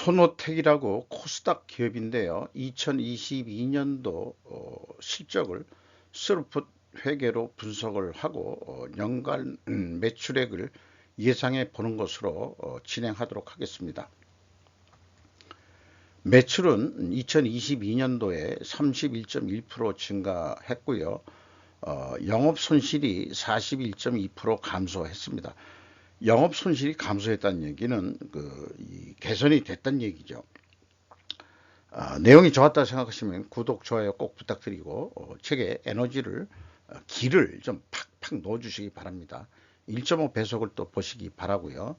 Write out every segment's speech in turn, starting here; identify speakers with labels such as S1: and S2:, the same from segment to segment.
S1: 손오택이라고 코스닥 기업인데요. 2022년도 실적을 스루풋 회계로 분석을 하고 연간 매출액을 예상해 보는 것으로 진행하도록 하겠습니다. 매출은 2022년도에 31.1% 증가했고요. 영업 손실이 41.2% 감소했습니다. 영업 손실이 감소했다는 얘기는 개선이 됐다는 얘기죠. 내용이 좋았다 생각하시면 구독, 좋아요 꼭 부탁드리고 책에 에너지를 기를 좀 팍팍 넣어 주시기 바랍니다. 1.5 배속을 또 보시기 바라고요.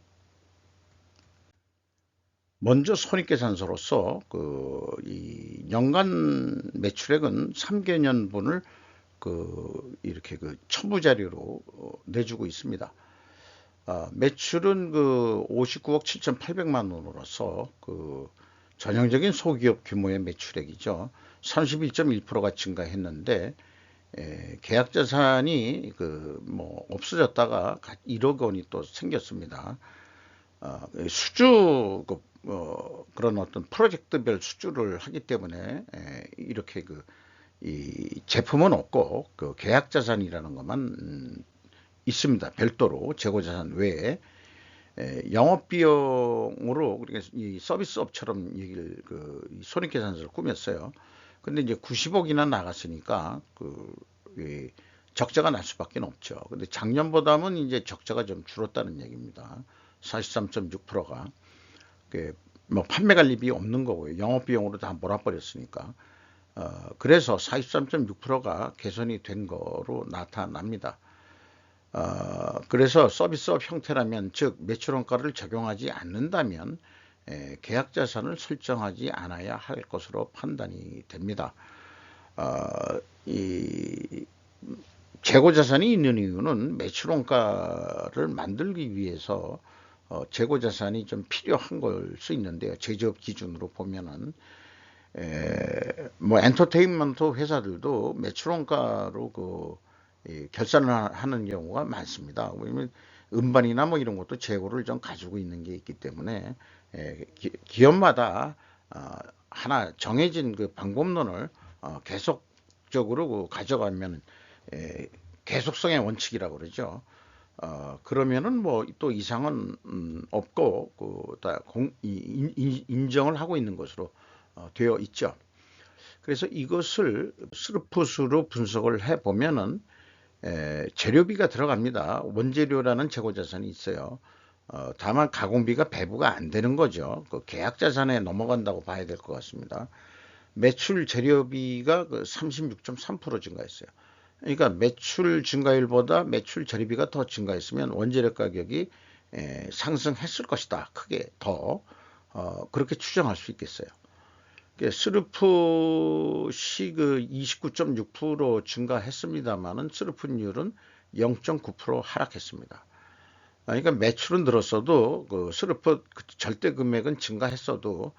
S1: 먼저 손익계산서로서 이 연간 매출액은 3개년분을 이렇게 첨부자료로 내주고 있습니다. 매출은 59억 7,800만 원으로서 전형적인 소기업 규모의 매출액이죠. 31.1%가 증가했는데 계약 자산이 없어졌다가 1억 원이 또 생겼습니다. 수주 그런 어떤 프로젝트별 수주를 하기 때문에 이렇게 이 제품은 없고 계약 자산이라는 것만 있습니다. 별도로 재고자산 외에 영업 비용으로 그러니까 이 서비스업처럼 얘기를 손익계산서를 꾸몄어요. 근데 이제 90억이나 나갔으니까 적자가 날 수밖에 없죠. 근데 작년보다는 이제 적자가 좀 줄었다는 얘기입니다. 43.6%가 뭐 판매 관리비 없는 거고요. 영업 비용으로 다 몰아버렸으니까. 그래서 43.6%가 개선이 된 거로 나타납니다. 그래서 서비스업 형태라면 즉 매출원가를 적용하지 않는다면 계약 자산을 설정하지 않아야 할 것으로 판단이 됩니다. 이 재고 자산이 있는 이유는 매출원가를 만들기 위해서 재고 자산이 좀 필요한 걸 수 있는데요. 제조업 기준으로 보면은 뭐 엔터테인먼트 회사들도 매출원가로 결산을 하는 경우가 많습니다. 왜냐면 음반이나 뭐 이런 것도 재고를 좀 가지고 있는 게 있기 때문에 기업마다 하나 정해진 방법론을 계속적으로 가져가면 계속성의 원칙이라고 그러죠. 그러면은 뭐 또 이상은 없고 다 인정을 하고 있는 것으로 되어 있죠. 그래서 이것을 스루풋으로 분석을 해 보면은 재료비가 들어갑니다. 원재료라는 재고자산이 있어요. 다만 가공비가 배부가 안 되는 거죠. 계약자산에 넘어간다고 봐야 될 것 같습니다. 매출 재료비가 36.3% 증가했어요. 그러니까 매출 증가율보다 매출 재료비가 더 증가했으면 원재료 가격이 상승했을 것이다. 크게 더 그렇게 추정할 수 있겠어요. 스루풋이 29.6% 증가했습니다만은 스루풋율은 0.9% 하락했습니다. 그러니까 매출은 늘었어도 스루풋 절대 금액은 증가했어도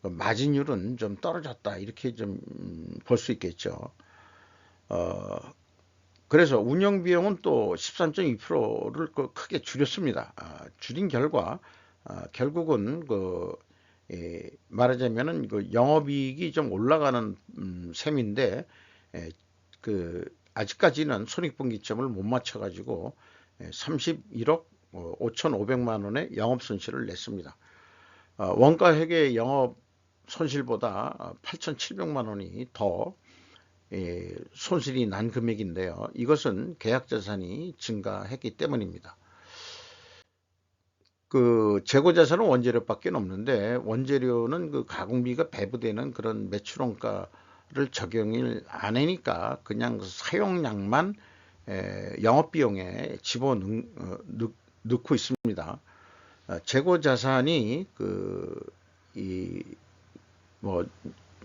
S1: 마진율은 좀 떨어졌다 이렇게 좀 볼 수 있겠죠. 그래서 운영 비용은 또 13.2%를 크게 줄였습니다. 줄인 결과 결국은 말하자면은 영업이익이 좀 올라가는 셈인데 아직까지는 손익분기점을 못 맞춰가지고 31억 5,500만 원의 영업 손실을 냈습니다. 원가 회계 영업 손실보다 8,700만 원이 더 손실이 난 금액인데요. 이것은 계약 자산이 증가했기 때문입니다. 재고 자산은 원재료밖에 없는데 원재료는 가공비가 배부되는 그런 매출원가를 적용을 안 하니까 그냥 사용량만 영업비용에 집어넣고 있습니다. 재고 자산이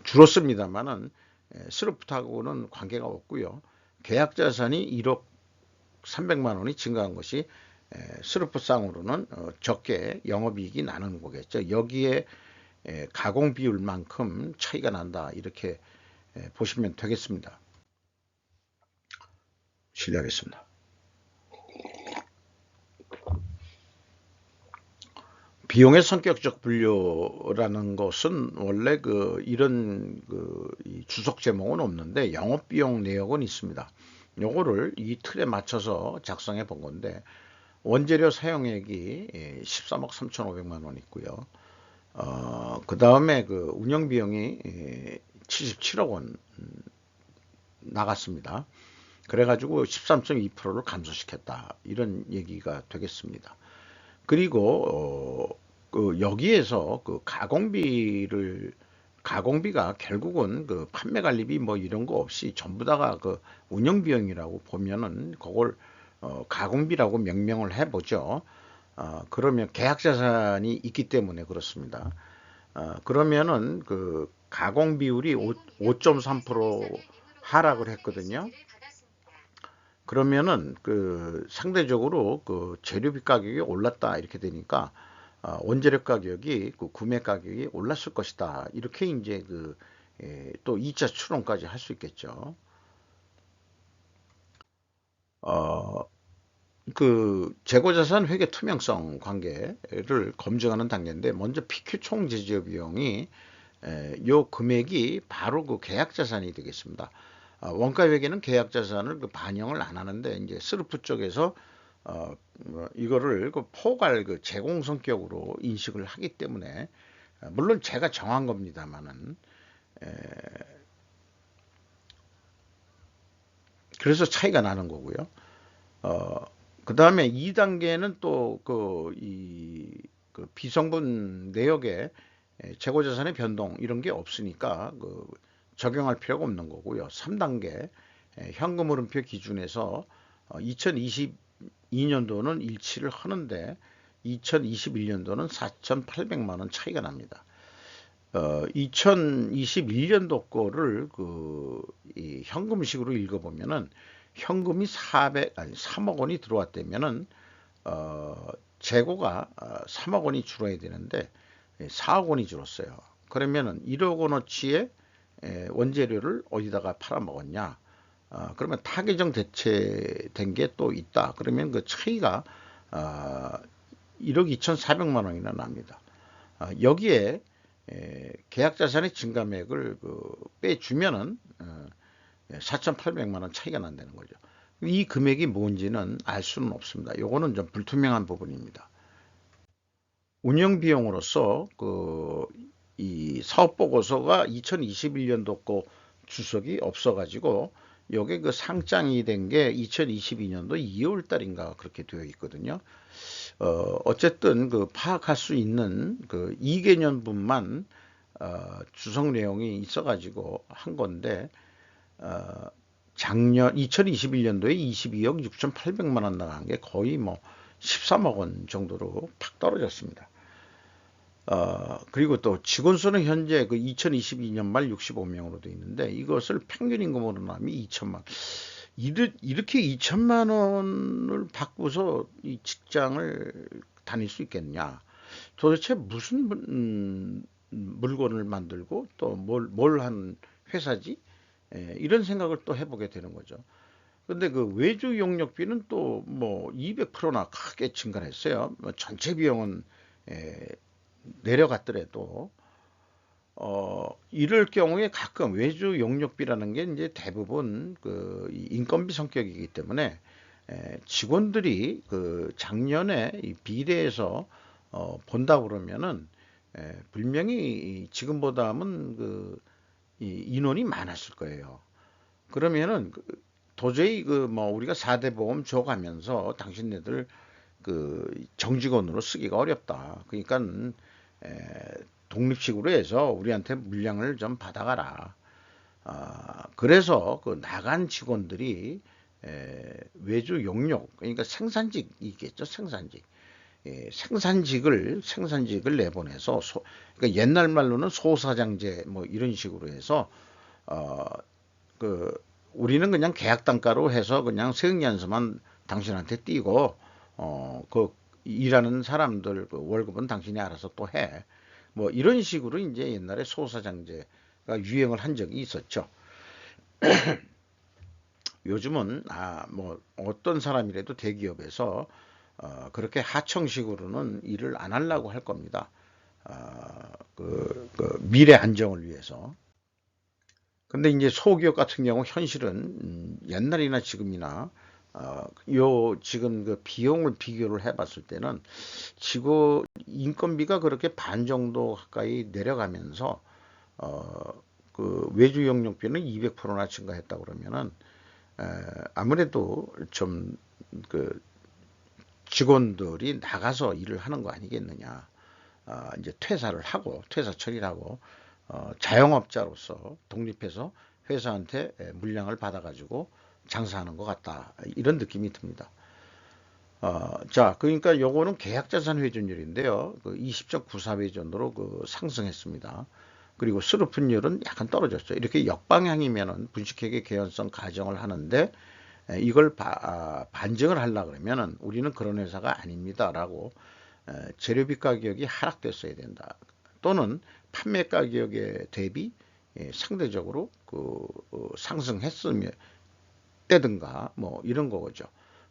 S1: 줄었습니다만은 스루풋하고는 관계가 없고요. 계약 자산이 1억 300만 원이 증가한 것이 스루풋상으로는 적게 영업이익이 나는 거겠죠. 여기에 가공 비율만큼 차이가 난다 이렇게 보시면 되겠습니다. 실례하겠습니다. 비용의 성격적 분류라는 것은 원래 이런 이 주석 제목은 없는데 영업비용 내역은 있습니다. 요거를 이 틀에 맞춰서 작성해 본 건데 원재료 사용액이 13억 3,500만 원 있고요. 그 다음에 운영비용이 77억 원 나갔습니다. 그래가지고 13.2%를 감소시켰다. 이런 얘기가 되겠습니다. 그리고 여기에서 가공비가 결국은 판매 관리비 뭐 이런 거 없이 전부 다가 운영 비용이라고 보면은 그걸 가공비라고 명명을 해보죠. 그러면 계약 자산이 있기 때문에 그렇습니다. 그러면은 가공 비율이 5.3% 하락을 했거든요. 그러면은 상대적으로 재료비 가격이 올랐다 이렇게 되니까 원재료 가격이 구매 가격이 올랐을 것이다 이렇게 이제 또 2차 추론까지 할 수 있겠죠. 어, 재고자산 회계 투명성 관계를 검증하는 단계인데 먼저 PQ 총 제조 비용이 요 금액이 바로 계약 자산이 되겠습니다. 원가 회계는 계약 자산을 반영을 안 하는데 이제 스르프 쪽에서 이거를 포괄 제공 성격으로 인식을 하기 때문에 물론 제가 정한 겁니다만은 그래서 차이가 나는 거고요. 그 다음에 2단계는 또 비성분 내역에 재고자산의 변동 이런 게 없으니까 적용할 필요가 없는 거고요. 3단계 현금 흐름표 기준에서 2022년도는 일치를 하는데 2021년도는 4,800만 원 차이가 납니다. 2021년도 거를 이 현금식으로 읽어보면은 현금이 3억 원이 들어왔다면은 재고가 3억 원이 줄어야 되는데 4억 원이 줄었어요. 그러면은 1억 원어치의 원재료를 어디다가 팔아먹었냐? 그러면 타계정 대체된 게 또 있다. 그러면 그 차이가 1억 2,400만 원이나 납니다. 여기에 계약자산의 증감액을 빼주면은 4,800만 원 차이가 난다는 거죠. 이 금액이 뭔지는 알 수는 없습니다. 요거는 좀 불투명한 부분입니다. 운영 비용으로서 이 사업 보고서가 2021년도 거 주석이 없어가지고 요게 상장이 된 게 2022년도 2월 달인가 그렇게 되어 있거든요. 어쨌든 파악할 수 있는 이 개년분만 주석 내용이 있어가지고 한 건데 작년 2021년도에 22억 6,800만 원 나간 게 거의 뭐 13억 원 정도로 팍 떨어졌습니다. 그리고 또 직원 수는 현재 2022년 말 65명으로 되어 있는데 이것을 평균 임금으로 나면 2천만. 이렇게 2천만 원을 받고서 이 직장을 다닐 수 있겠냐? 도대체 무슨 물건을 만들고 또 뭘 한 회사지? 이런 생각을 또 해보게 되는 거죠. 근데 외주 용역비는 또 뭐 200%나 크게 증가를 했어요. 뭐 전체 비용은 내려갔더라도 이럴 경우에 가끔 외주 용역비라는 게 이제 대부분 인건비 성격이기 때문에 직원들이 작년에 비례해서 본다 그러면은 분명히 지금보다는 이 인원이 많았을 거예요. 그러면은 도저히 뭐 우리가 4대 보험 줘가면서 당신네들 정직원으로 쓰기가 어렵다. 그러니까 독립식으로 해서 우리한테 물량을 좀 받아가라. 그래서 나간 직원들이 외주 용역, 그러니까 생산직이겠죠, 생산직. 생산직을 내보내서 그러니까 옛날 말로는 소사장제 뭐 이런 식으로 해서 어, 우리는 그냥 계약 단가로 해서 그냥 세액연수만 당신한테 띄고 일하는 사람들 월급은 당신이 알아서 또 해. 뭐 이런 식으로 이제 옛날에 소사장제가 유행을 한 적이 있었죠. 요즘은 뭐 어떤 사람이라도 대기업에서 그렇게 하청식으로는 일을 안 하려고 할 겁니다. 그 미래 안정을 위해서. 근데 이제 소기업 같은 경우 현실은 옛날이나 지금이나 요 지금 그 비용을 비교를 해봤을 때는 지구 인건비가 그렇게 반 정도 가까이 내려가면서 그 외주 영역비는 200%나 증가했다 그러면은 아무래도 좀 그 직원들이 나가서 일을 하는 거 아니겠느냐. 이제 퇴사를 하고 퇴사 처리를 하고 자영업자로서 독립해서 회사한테 물량을 받아가지고 장사하는 것 같다. 이런 느낌이 듭니다. 자, 그러니까 요거는 계약자산 회전율인데요. 그 20.94회전으로 그 상승했습니다. 그리고 스루픈율은 약간 떨어졌죠. 이렇게 역방향이면은 분식회계 개연성 가정을 하는데 이걸 반증을 하려 그러면은 우리는 그런 회사가 아닙니다라고 재료비 가격이 하락됐어야 된다. 또는 판매 가격에 대비 상대적으로 상승했으면 때든가 뭐 이런 거죠.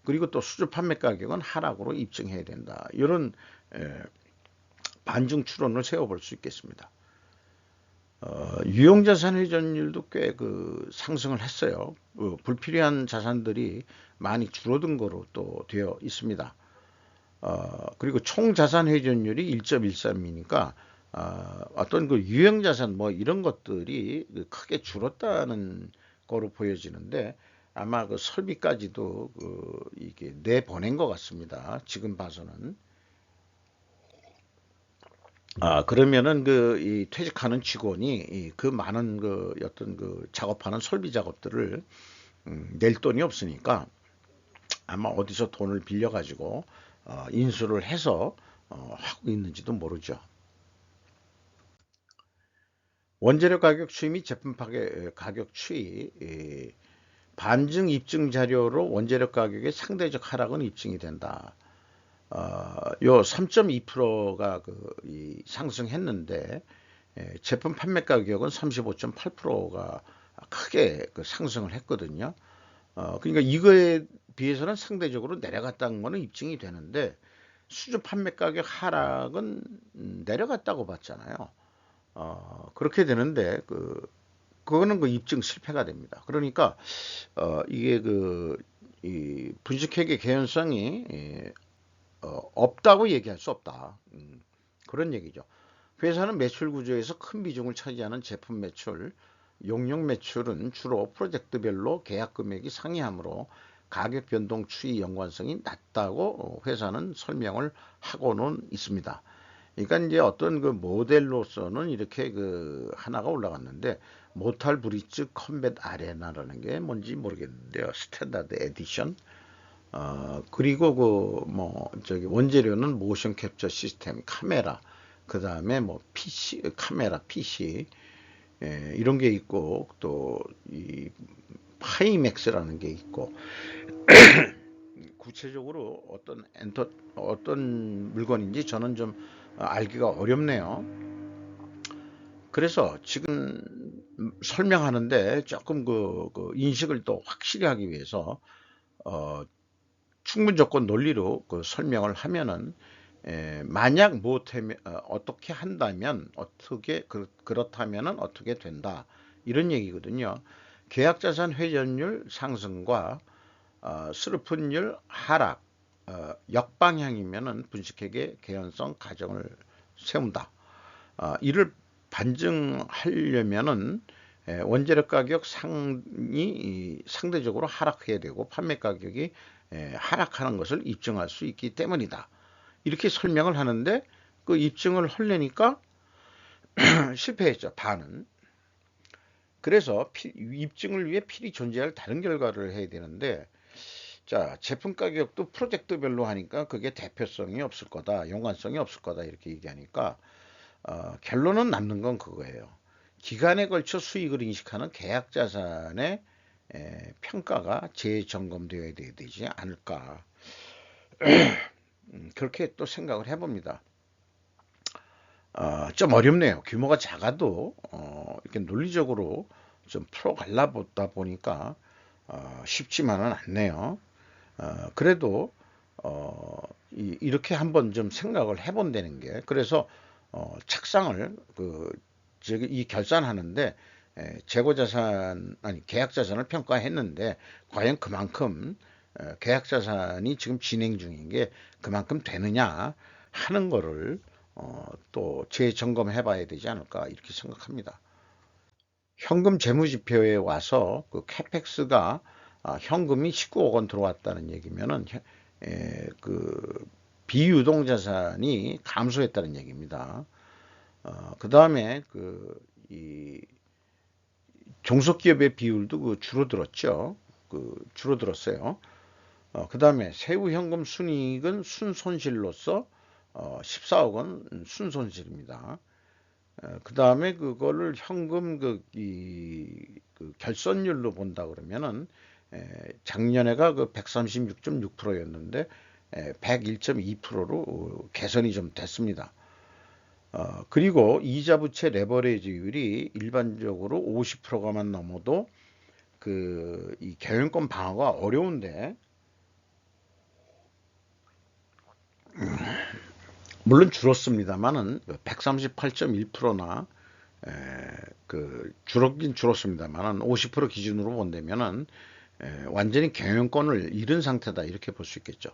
S1: 그리고 또 수주 판매 가격은 하락으로 입증해야 된다. 이런 반증 추론을 세워볼 수 있겠습니다. 유용자산 회전율도 꽤 그 상승을 했어요. 불필요한 자산들이 많이 줄어든 거로 또 되어 있습니다. 그리고 총 자산 회전율이 1.13이니까 어떤 그 유형 자산 뭐 이런 것들이 크게 줄었다는 거로 보여지는데 아마 그 설비까지도 이게 내보낸 것 같습니다. 지금 봐서는. 그러면은 이 퇴직하는 직원이 그 많은 그 어떤 그 작업하는 설비 작업들을 낼 돈이 없으니까 아마 어디서 돈을 빌려 가지고 인수를 해서 하고 있는지도 모르죠. 원재료 가격 추이 및 제품 가격 추이 반증 입증 자료로 원재료 가격의 상대적 하락은 입증이 된다. 요 3.2%가 상승했는데 제품 판매 가격은 35.8%가 크게 상승을 했거든요. 그러니까 이거에 비해서는 상대적으로 내려갔다는 거는 입증이 되는데 수주 판매 가격 하락은 내려갔다고 봤잖아요. 그렇게 되는데 그거는 입증 실패가 됩니다. 그러니까 이게 이 분식회계 개연성이 없다고 얘기할 수 없다. 그런 얘기죠. 회사는 매출 구조에서 큰 비중을 차지하는 제품 매출, 용역 매출은 주로 프로젝트별로 계약 금액이 상이하므로 가격 변동 추이 연관성이 낮다고 회사는 설명을 하고는 있습니다. 그러니까 이제 어떤 그 모델로서는 이렇게 하나가 올라갔는데 모탈 브릿지 컴뱃 아레나라는 게 뭔지 모르겠는데요. 스탠다드 에디션. 그리고 저기 원재료는 모션 캡처 시스템 카메라, 그 다음에 뭐 PC 카메라 PC 이런 게 있고 또 이 파이맥스라는 게 있고 구체적으로 어떤 물건인지 저는 좀 알기가 어렵네요. 그래서 지금 설명하는데 조금 인식을 또 확실히 하기 위해서 충분 조건 논리로 설명을 하면은 만약 못하면 어떻게 한다면 그렇다면은 어떻게 된다 이런 얘기거든요. 계약자산 회전율 상승과 스루픈율 하락 역방향이면은 분식회계 개연성 가정을 세운다. 이를 반증하려면은 원재료 가격 상이 상대적으로 하락해야 되고 판매 가격이 하락하는 것을 입증할 수 있기 때문이다. 이렇게 설명을 하는데 그 입증을 하려니까 실패했죠. 반은. 그래서 입증을 위해 필히 존재할 다른 결과를 해야 되는데 자, 제품 가격도 프로젝트별로 하니까 그게 대표성이 없을 거다. 연관성이 없을 거다. 이렇게 얘기하니까 결론은 남는 건 그거예요. 기간에 걸쳐 수익을 인식하는 계약 자산의 평가가 재점검되어야 되지 않을까. 그렇게 또 생각을 해봅니다. 좀 어렵네요. 규모가 작아도 이렇게 논리적으로 좀 풀어갈라 보다 보니까 쉽지만은 않네요. 그래도 이렇게 한번 좀 생각을 해본다는 게, 그래서 책상을 저기 이 결산하는데 재고자산 아니 계약자산을 평가했는데 과연 그만큼 계약자산이 지금 진행 중인 게 그만큼 되느냐 하는 거를 또 재점검해 봐야 되지 않을까 이렇게 생각합니다. 현금 재무지표에 와서 그 캐펙스가 현금이 19억 원 들어왔다는 얘기면은 그 비유동자산이 감소했다는 얘기입니다. 그 다음에 이 종속기업의 비율도 줄어들었죠. 줄어들었어요. 그 다음에 세후 현금 순이익은 순손실로서 14억 원 순손실입니다. 그 다음에 그거를 현금 결손율로 본다 그러면은 작년에가 136.6%였는데 101.2%로 개선이 좀 됐습니다. 그리고 이자 부채 레버리지율이 일반적으로 50%가만 넘어도 이 경영권 방어가 어려운데, 물론 줄었습니다만은 138.1%나 줄었긴 줄었습니다만은 50% 기준으로 본다면은 완전히 경영권을 잃은 상태다 이렇게 볼 수 있겠죠.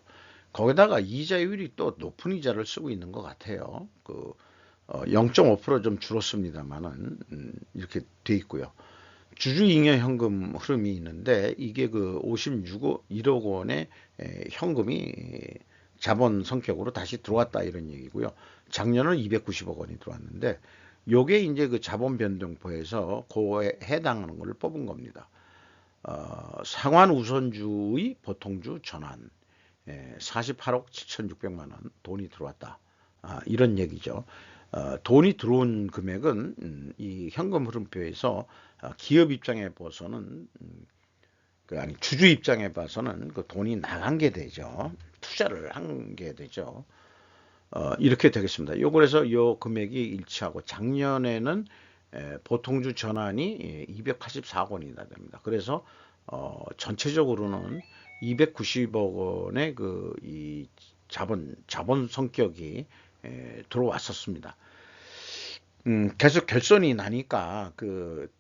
S1: 거기다가 이자율이 또 높은 이자를 쓰고 있는 것 같아요. 0.5%좀 줄었습니다만은 이렇게 돼 있고요. 주주잉여 현금 흐름이 있는데 이게 1억 원의 현금이 자본 성격으로 다시 들어왔다 이런 얘기고요. 작년은 290억 원이 들어왔는데 요게 이제 자본 변동포에서 그에 해당하는 것을 뽑은 겁니다. 상환 우선주의 보통주 전환 48억 7,600만 원 돈이 들어왔다. 이런 얘기죠. 돈이 들어온 금액은 이 현금 흐름표에서 기업 입장에 봐서는 아니 주주 입장에 봐서는 돈이 나간 게 되죠. 투자를 한 게 되죠. 이렇게 되겠습니다. 그래서 요 금액이 일치하고 작년에는 보통주 전환이 284억 원이나 됩니다. 그래서 전체적으로는 290억 원의 이 자본 성격이 들어왔었습니다. 계속 결손이 나니까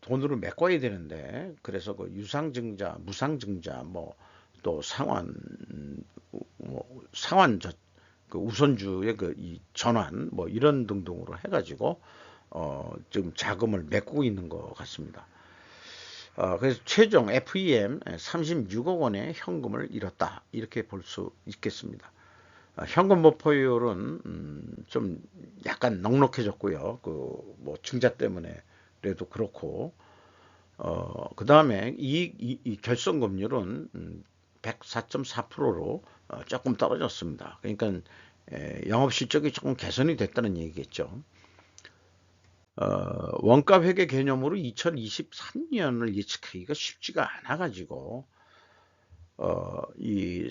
S1: 돈으로 메꿔야 되는데, 그래서 유상증자, 무상증자, 뭐 또 상환 우선주의 이 전환 뭐 이런 등등으로 해가지고 지금 자금을 메꾸고 있는 것 같습니다. 그래서 최종 FEM 36억 원의 현금을 잃었다 이렇게 볼 수 있겠습니다. 현금 보포율은 좀 약간 넉넉해졌고요. 뭐 증자 때문에라도 그렇고, 그 다음에 이 결손금률은 104.4%로 조금 떨어졌습니다. 그러니까 영업 실적이 조금 개선이 됐다는 얘기겠죠. 원가 회계 개념으로 2023년을 예측하기가 쉽지가 않아 가지고 이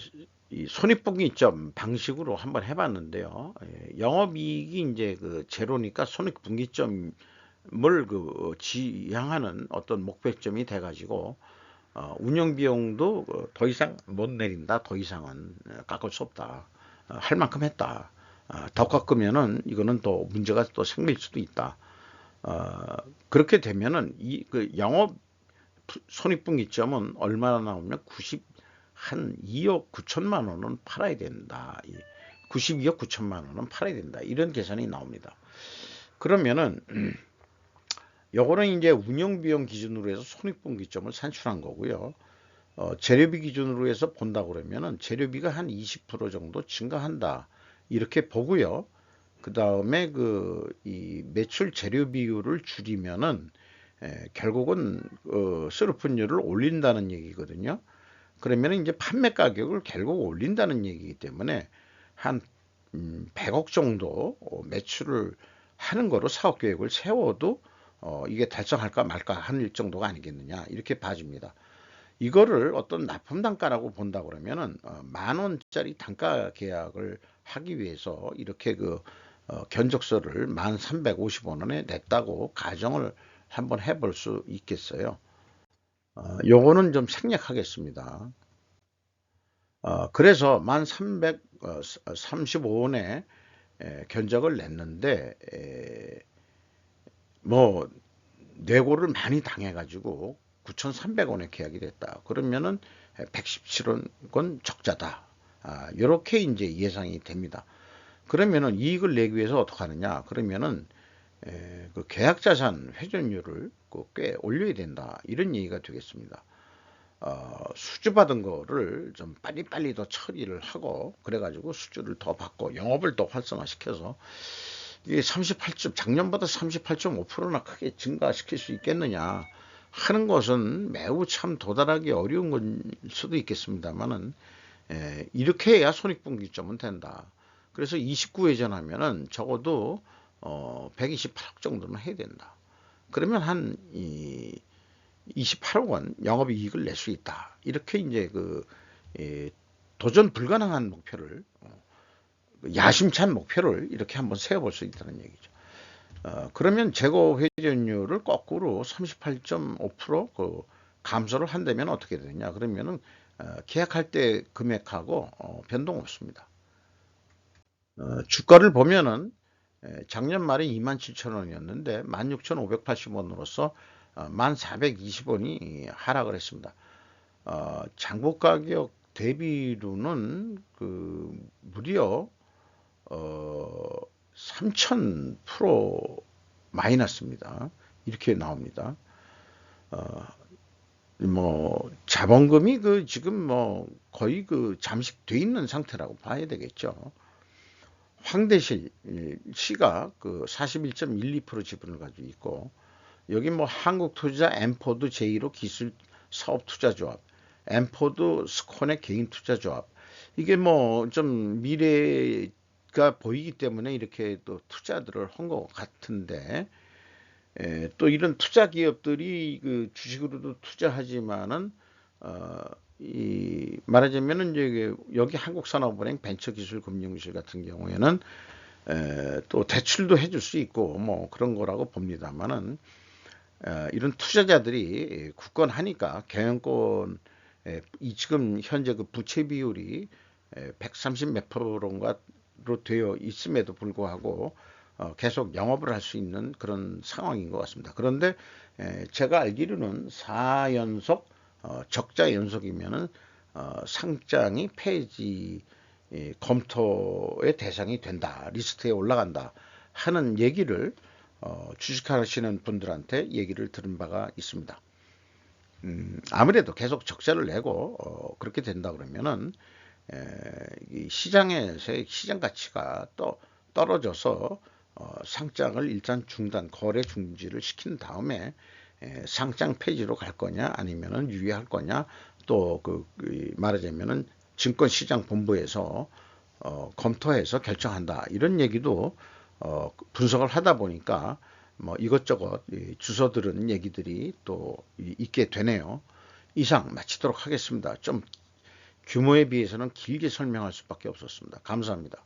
S1: 손익분기점 방식으로 한번 해봤는데요. 영업이익이 이제 제로니까 손익분기점을 지향하는 어떤 목표점이 돼가지고 운영비용도 더 이상 못 내린다. 더 이상은 깎을 수 없다. 할 만큼 했다. 더 깎으면은 이거는 또 문제가 또 생길 수도 있다. 그렇게 되면은 영업 손익분기점은 얼마나 나오면 한 2억 9천만 원은 팔아야 된다. 92억 9천만 원은 팔아야 된다. 이런 계산이 나옵니다. 그러면은 요거는 이제 운영비용 기준으로 해서 손익분기점을 산출한 거고요. 재료비 기준으로 해서 본다 그러면은 재료비가 한 20% 정도 증가한다. 이렇게 보고요. 그 다음에 이 매출 재료 비율을 줄이면은 결국은 스루픈율을 올린다는 얘기거든요. 그러면 이제 판매 가격을 결국 올린다는 얘기이기 때문에 한 100억 정도 매출을 하는 거로 사업 계획을 세워도 이게 달성할까 말까 하는 정도가 아니겠느냐 이렇게 봐집니다. 이거를 어떤 납품 단가라고 본다 그러면은 10,000원짜리 단가 계약을 하기 위해서 이렇게 견적서를 1,350원에 냈다고 가정을 한번 해볼 수 있겠어요. 요거는 좀 생략하겠습니다. 그래서 1335원에 견적을 냈는데 뭐 뇌고를 많이 당해가지고 9,300원에 계약이 됐다. 그러면은 117원 적자다. 이렇게 이제 예상이 됩니다. 그러면은 이익을 내기 위해서 어떻게 하느냐? 그러면은 그 계약자산 회전율을 꽤 올려야 된다. 이런 얘기가 되겠습니다. 수주받은 거를 좀 빨리빨리 더 처리를 하고 그래가지고 수주를 더 받고 영업을 더 활성화시켜서 이게 38점 작년보다 38.5%나 크게 증가시킬 수 있겠느냐 하는 것은 매우 참 도달하기 어려운 건 수도 있겠습니다만은 이렇게 해야 손익분기점은 된다. 그래서 29회전하면은 적어도 128억 정도는 해야 된다. 그러면 한 28억 원 영업이익을 낼 수 있다. 이렇게 이제 도전 불가능한 목표를 야심찬 목표를 이렇게 한번 세워볼 수 있다는 얘기죠. 그러면 재고 회전율을 거꾸로 38.5% 감소를 한다면 어떻게 되느냐? 그러면은 계약할 때 금액하고 변동 없습니다. 주가를 보면은 작년 말에 27,000원이었는데 16,580원으로서 1,420원이 하락을 했습니다. 장부 가격 대비로는 무려 3,000% 마이너스입니다. 이렇게 나옵니다. 뭐 자본금이 지금 뭐 거의 잠식돼 있는 상태라고 봐야 되겠죠. 황대실 시가 41.12% 지분을 가지고 있고 여기 뭐 한국투자 엠포드 제1호 기술 사업투자조합, 엠포드 스콘의 개인투자조합 이게 뭐 좀 미래가 보이기 때문에 이렇게 또 투자들을 한 것 같은데 또 이런 투자 기업들이 주식으로도 투자하지만은 말하자면은 이제 여기 한국산업은행 벤처기술금융실 같은 경우에는 또 대출도 해줄 수 있고 뭐 그런 거라고 봅니다만은 이런 투자자들이 굳건하니까 경영권 지금 현재 부채 비율이 130 몇 프로로 되어 있음에도 불구하고 계속 영업을 할 수 있는 그런 상황인 것 같습니다. 그런데 제가 알기로는 4연속 적자 연속이면은 상장이 폐지 검토의 대상이 된다. 리스트에 올라간다 하는 얘기를 주식하시는 분들한테 얘기를 들은 바가 있습니다. 아무래도 계속 적자를 내고 그렇게 된다 그러면은 이 시장에서의 시장 가치가 또 떨어져서 상장을 일단 중단, 거래 중지를 시킨 다음에 상장 폐지로 갈 거냐 아니면은 유예할 거냐 또 말하자면은 증권시장본부에서 검토해서 결정한다 이런 얘기도 분석을 하다 보니까 뭐 이것저것 주워 들은 얘기들이 또 있게 되네요. 이상 마치도록 하겠습니다. 좀 규모에 비해서는 길게 설명할 수밖에 없었습니다. 감사합니다.